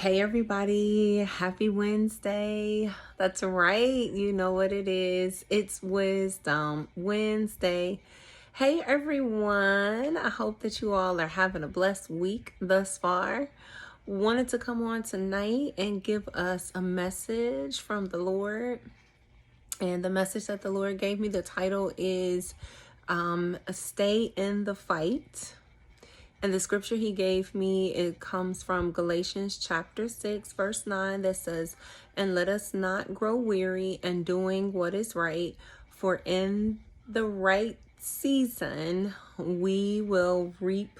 Hey everybody, happy Wednesday. That's right, you know what it is. It's Wisdom Wednesday. Hey everyone, I hope that you all are having a blessed week thus far. Wanted to come on tonight and give us a message from the Lord. And the message that the Lord gave me, the title is Stay in the Fight. And the scripture he gave me, it comes from Galatians chapter 6, verse 9, that says, "And let us not grow weary in doing what is right, for in the right season we will reap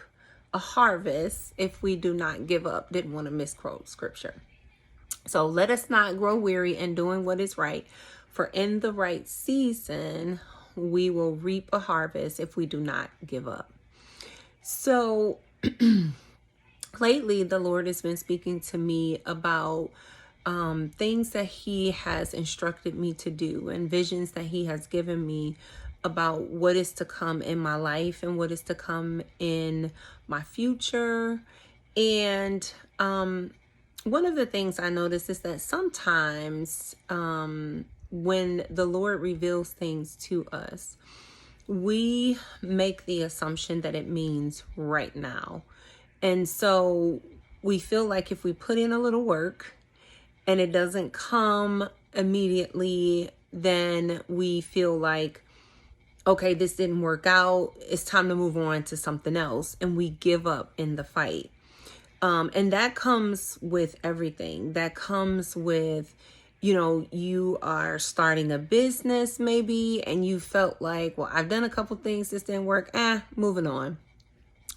a harvest if we do not give up." Didn't want to misquote scripture. So let us not grow weary in doing what is right, for in the right season we will reap a harvest if we do not give up. So lately, the Lord has been speaking to me about things that he has instructed me to do and visions that he has given me about what is to come in my life and what is to come in my future. And one of the things I noticed is that sometimes when the Lord reveals things to us, we make the assumption that it means right now. And so we feel like if we put in a little work and it doesn't come immediately, then we feel like, okay, this didn't work out. It's time to move on to something else. And we give up in the fight. And that comes with everything. That comes with, you are starting a business maybe, and you felt like, well, I've done a couple things, this didn't work, moving on.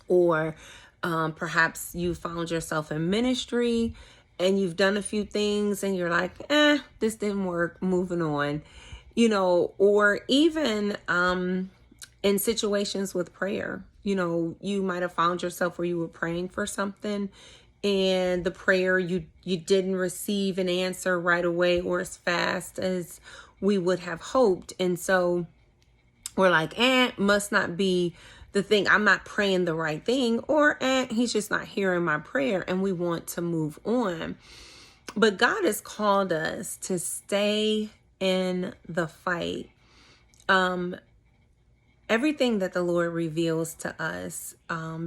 Or perhaps you found yourself in ministry and you've done a few things and you're like, this didn't work, moving on. Or even in situations with prayer, you might have found yourself where you were praying for something and the prayer, you didn't receive an answer right away or as fast as we would have hoped. And so we're like, must not be the thing. I'm not praying the right thing, or he's just not hearing my prayer, and we want to move on. But God has called us to stay in the fight. Everything that the Lord reveals to us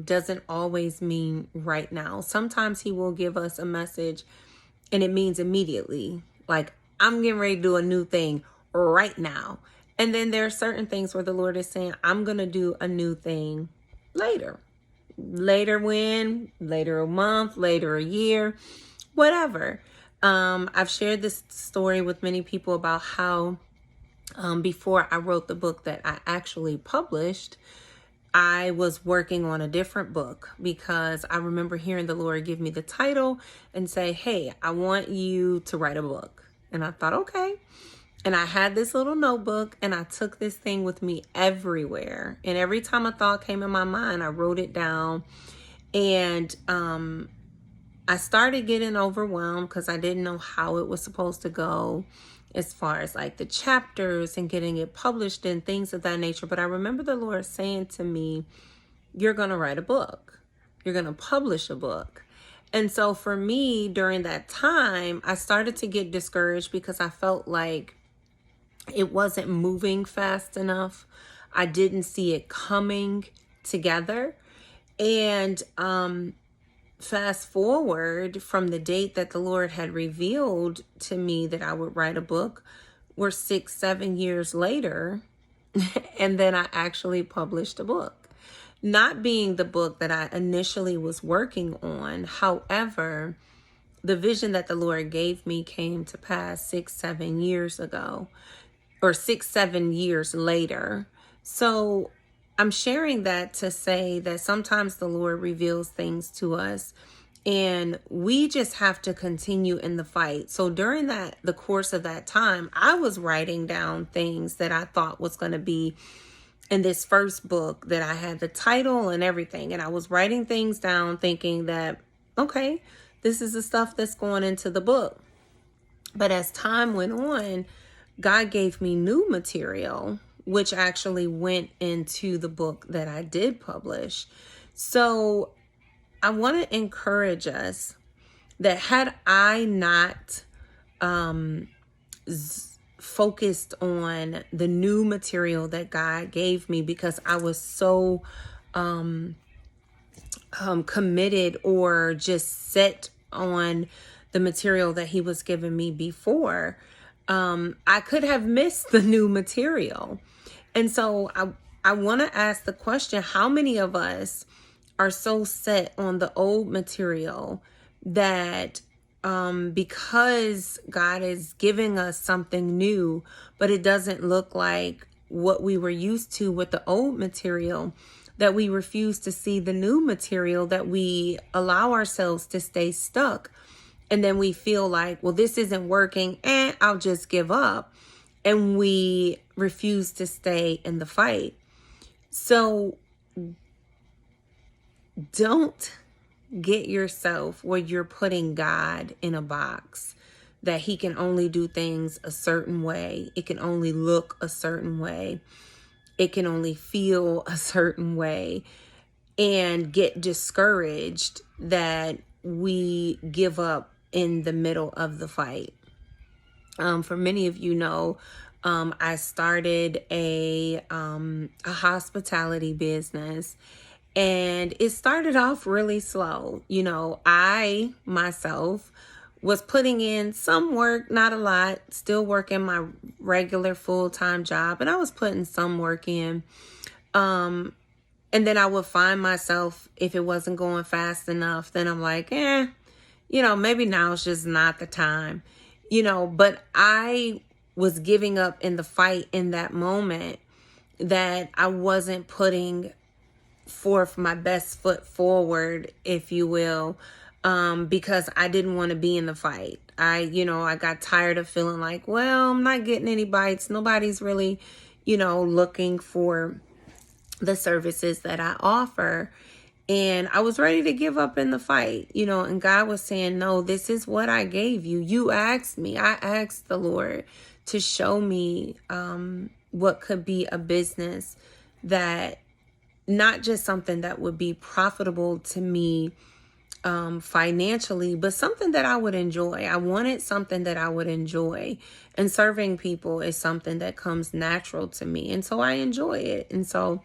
doesn't always mean right now. Sometimes he will give us a message and it means immediately. Like, I'm getting ready to do a new thing right now. And then there are certain things where the Lord is saying, I'm going to do a new thing later. Later when? Later a month, later a year, whatever. I've shared this story with many people about how before I wrote the book that I actually published, I was working on a different book because I remember hearing the Lord give me the title and say, hey, I want you to write a book. And I thought, okay. And I had this little notebook and I took this thing with me everywhere. And every time a thought came in my mind, I wrote it down. And I started getting overwhelmed because I didn't know how it was supposed to go as far as like the chapters and getting it published and things of that nature. But I remember the Lord saying to me, you're going to write a book. You're going to publish a book. And so for me, during that time, I started to get discouraged because I felt like it wasn't moving fast enough. I didn't see it coming together. And fast forward from the date that the Lord had revealed to me that I would write a book, we're 6-7 years later, and then I actually published a book. Not being the book that I initially was working on. However, the vision that the Lord gave me came to pass 6-7 years ago, or 6-7 years later. So I'm sharing that to say that sometimes the Lord reveals things to us and we just have to continue in the fight. So during the course of that time, I was writing down things that I thought was going to be in this first book, that I had the title and everything. And I was writing things down thinking that, okay, this is the stuff that's going into the book. But as time went on, God gave me new material, which actually went into the book that I did publish. So I want to encourage us that had I not focused on the new material that God gave me, because I was so committed or just set on the material that he was giving me before, I could have missed the new material. And so I want to ask the question, how many of us are so set on the old material that because God is giving us something new, but it doesn't look like what we were used to with the old material, that we refuse to see the new material, that we allow ourselves to stay stuck. And then we feel like, well, this isn't working and I'll just give up. And we refuse to stay in the fight. So don't get yourself where you're putting God in a box, that he can only do things a certain way. It can only look a certain way. It can only feel a certain way, and get discouraged that we give up in the middle of the fight. For many of you know, I started a hospitality business, and it started off really slow. You know, I myself was putting in some work, not a lot, still working my regular full-time job, and I was putting some work in. And then I would find myself, if it wasn't going fast enough, then I'm like, maybe now it's just not the time, but I was giving up in the fight in that moment, that I wasn't putting forth my best foot forward, if you will, because I didn't want to be in the fight. I got tired of feeling like, well, I'm not getting any bites. Nobody's really, looking for the services that I offer. And I was ready to give up in the fight, and God was saying, no, this is what I gave you. You asked me. I asked the Lord to show me what could be a business, that not just something that would be profitable to me financially, but something that I would enjoy. I wanted something that I would enjoy, and serving people is something that comes natural to me. And so I enjoy it. And so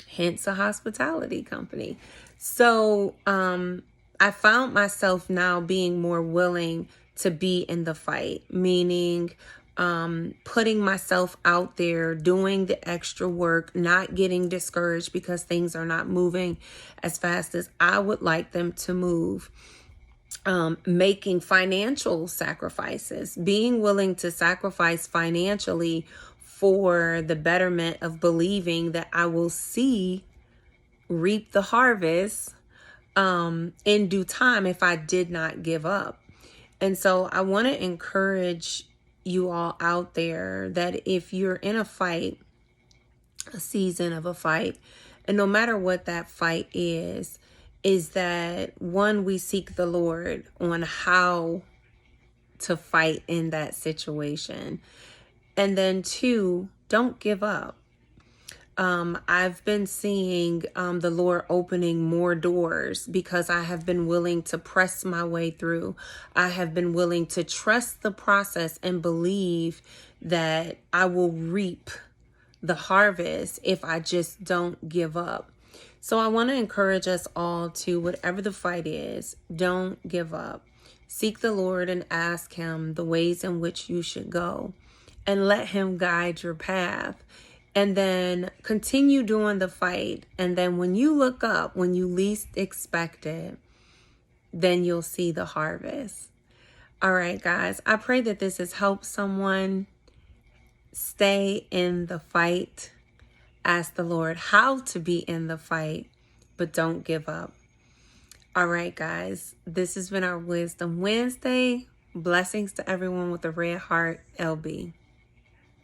hence a hospitality company. So I found myself now being more willing to be in the fight, meaning putting myself out there, doing the extra work, not getting discouraged because things are not moving as fast as I would like them to move. Making financial sacrifices, being willing to sacrifice financially for the betterment of believing that I will reap the harvest in due time if I did not give up. And so I want to encourage you all out there that if you're in a fight, a season of a fight, and no matter what that fight is that, one, we seek the Lord on how to fight in that situation. And then two, don't give up. I've been seeing the Lord opening more doors because I have been willing to press my way through. I have been willing to trust the process and believe that I will reap the harvest if I just don't give up. So I want to encourage us all to, whatever the fight is, don't give up. Seek the Lord and ask him the ways in which you should go, and let him guide your path. And then continue doing the fight. And then when you look up, when you least expect it, then you'll see the harvest. All right, guys, I pray that this has helped someone. Stay in the fight. Ask the Lord how to be in the fight, but don't give up. All right, guys, this has been our Wisdom Wednesday. Blessings to everyone with a red heart, LB.